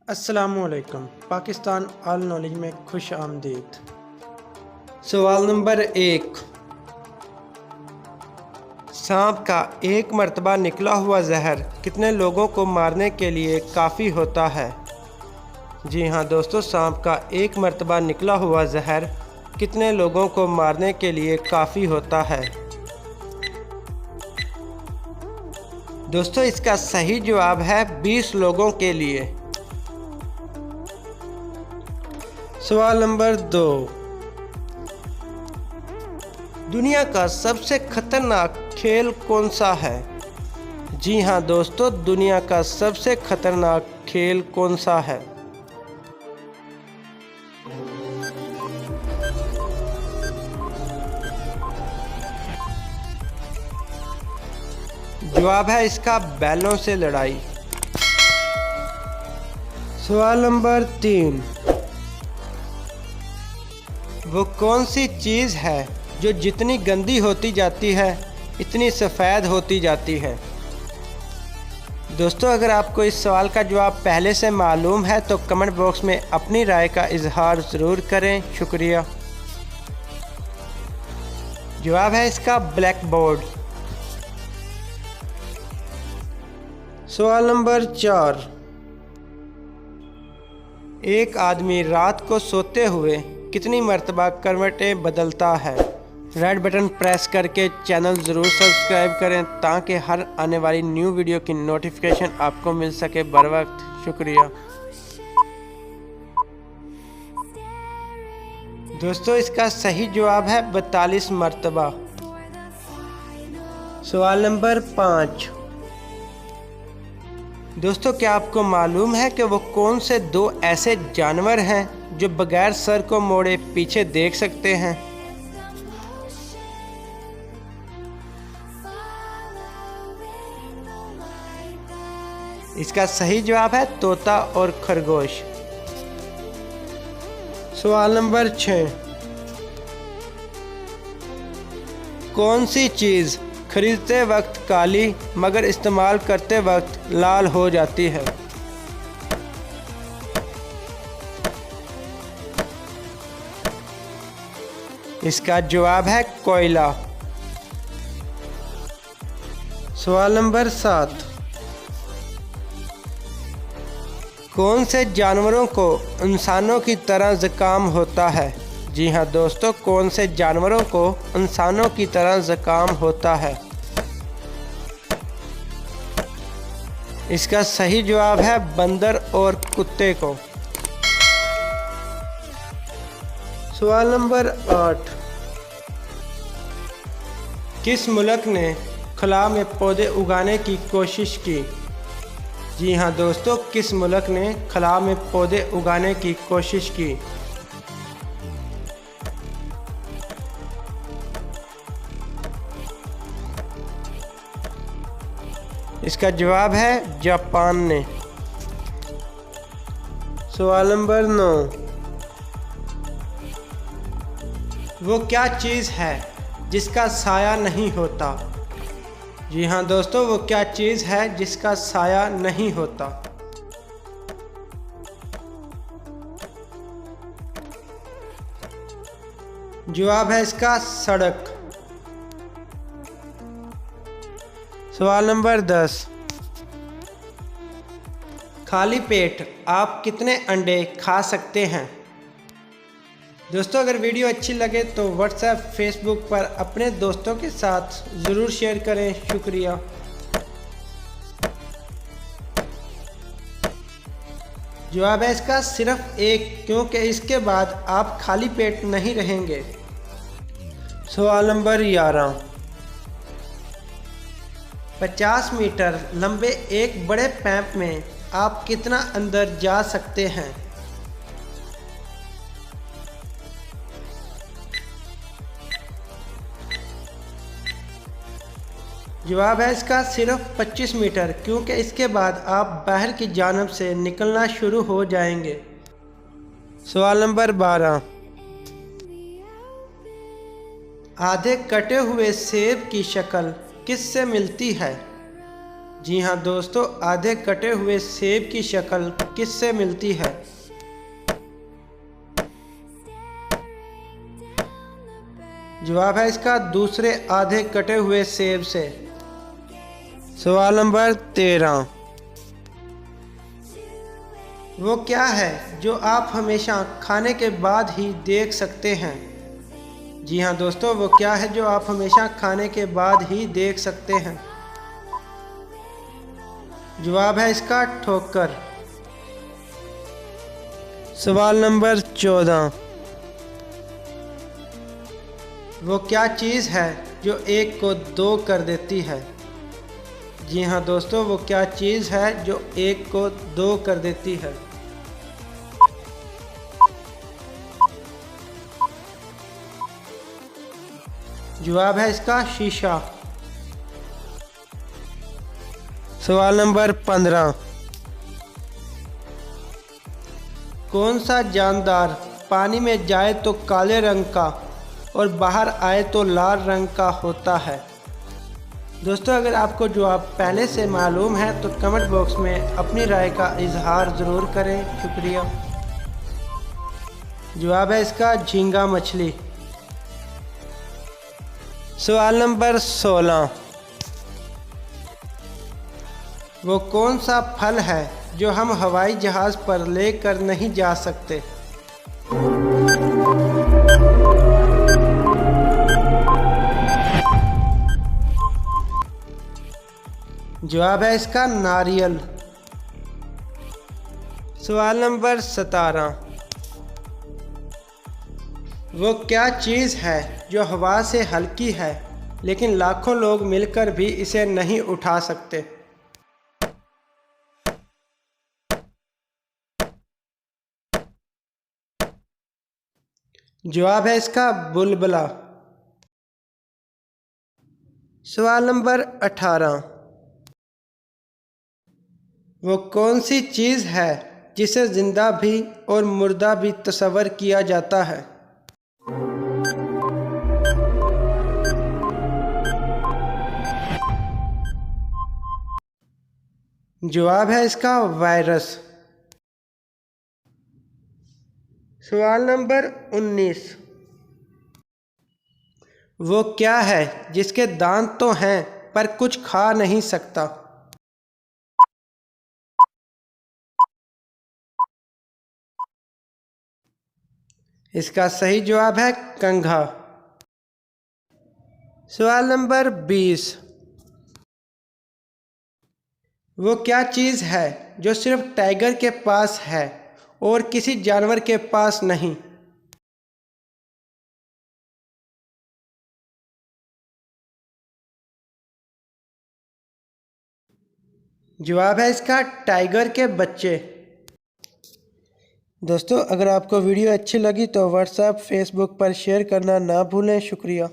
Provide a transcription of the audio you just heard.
अस्सलामुअलैकुम। Pakistan all knowledge में खुश आमदीद। सवाल नंबर 1। सांप का एक मरतबा निकला हुआ जहर कितने लोगों को मारने के लिए काफ़ी होता है? जी हाँ दोस्तों, सांप का एक मरतबा निकला हुआ जहर कितने लोगों को मारने के लिए काफ़ी होता है? दोस्तों इसका सही जवाब है 20 लोगों के लिए। सवाल नंबर 2। दुनिया का सबसे खतरनाक खेल कौन सा है? जी हाँ दोस्तों, दुनिया का सबसे खतरनाक खेल कौन सा है? जवाब है इसका बैलों से लड़ाई। सवाल नंबर 3। वो कौन सी चीज़ है जो जितनी गंदी होती जाती है इतनी सफ़ेद होती जाती है? दोस्तों अगर आपको इस सवाल का जवाब पहले से मालूम है तो कमेंट बॉक्स में अपनी राय का इजहार ज़रूर करें। शुक्रिया। जवाब है इसका ब्लैक बोर्ड। सवाल नंबर 4। एक आदमी रात को सोते हुए कितनी मरतबा करवटें बदलता है? रेड बटन प्रेस करके चैनल ज़रूर सब्सक्राइब करें ताकि हर आने वाली न्यू वीडियो की नोटिफिकेशन आपको मिल सके बर वक्त। शुक्रिया। दोस्तों इसका सही जवाब है 42 मरतबा। सवाल नंबर 5। दोस्तों क्या आपको मालूम है कि वो कौन से दो ऐसे जानवर हैं जो बगैर सर को मोड़े पीछे देख सकते हैं? इसका सही जवाब है तोता और खरगोश। सवाल नंबर 6। कौन सी चीज़ खरीदते वक्त काली मगर इस्तेमाल करते वक्त लाल हो जाती है? इसका जवाब है कोयला। सवाल नंबर 7। कौन से जानवरों को इंसानों की तरह ज़ुकाम होता है? जी हाँ दोस्तों, कौन से जानवरों को इंसानों की तरह ज़ुकाम होता है? इसका सही जवाब है बंदर और कुत्ते को। सवाल नंबर 8। किस मुल्क ने खला में पौधे उगाने की कोशिश की? जी हाँ दोस्तों, किस मुल्क ने खला में पौधे उगाने की कोशिश की? इसका जवाब है जापान ने। सवाल नंबर 9। वो क्या चीज़ है जिसका साया नहीं होता? जी हाँ दोस्तों, वो क्या चीज़ है जिसका साया नहीं होता? जवाब है इसका सड़क। सवाल नंबर 10। खाली पेट आप कितने अंडे खा सकते हैं? दोस्तों अगर वीडियो अच्छी लगे तो व्हाट्सएप फेसबुक पर अपने दोस्तों के साथ ज़रूर शेयर करें। शुक्रिया। जवाब है इसका सिर्फ एक, क्योंकि इसके बाद आप खाली पेट नहीं रहेंगे। सवाल नंबर 11। 50 मीटर लंबे एक बड़े पाइप में आप कितना अंदर जा सकते हैं? जवाब है इसका सिर्फ 25 मीटर, क्योंकि इसके बाद आप बाहर की जानिब से निकलना शुरू हो जाएंगे। सवाल नंबर 12। आधे कटे हुए सेब की शक्ल किससे मिलती है? जी हाँ दोस्तों, आधे कटे हुए सेब की शक्ल किससे मिलती है? जवाब है इसका दूसरे आधे कटे हुए सेब से। सवाल नंबर 13। वो क्या है जो आप हमेशा खाने के बाद ही देख सकते हैं? जी हाँ दोस्तों, वो क्या है जो आप हमेशा खाने के बाद ही देख सकते हैं? जवाब है इसका ठोकर। सवाल नंबर 14। वो क्या चीज़ है जो एक को दो कर देती है? जी हाँ दोस्तों, वो क्या चीज़ है जो एक को दो कर देती है? जवाब है इसका शीशा। सवाल नंबर 15। कौन सा जानदार पानी में जाए तो काले रंग का और बाहर आए तो लाल रंग का होता है? दोस्तों, अगर आपको जवाब पहले से मालूम है तो कमेंट बॉक्स में अपनी राय का इजहार ज़रूर करें। शुक्रिया। जवाब है इसका झींगा मछली। सवाल नंबर 16। वो कौन सा फल है जो हम हवाई जहाज़ पर लेकर नहीं जा सकते? जवाब है इसका नारियल। सवाल नंबर 17। वो क्या चीज़ है जो हवा से हल्की है लेकिन लाखों लोग मिलकर भी इसे नहीं उठा सकते? जवाब है इसका बुलबुला। सवाल नंबर 18। वो कौन सी चीज़ है जिसे जिंदा भी और मुर्दा भी तस्वर किया जाता है? जवाब है इसका वायरस। सवाल नंबर 19। वो क्या है जिसके दांत तो हैं पर कुछ खा नहीं सकता? इसका सही जवाब है कंघा। सवाल नंबर 20। वो क्या चीज़ है जो सिर्फ टाइगर के पास है और किसी जानवर के पास नहीं? जवाब है इसका टाइगर के बच्चे। दोस्तों, अगर आपको वीडियो अच्छी लगी तो व्हाट्सएप फेसबुक पर शेयर करना ना भूलें। शुक्रिया।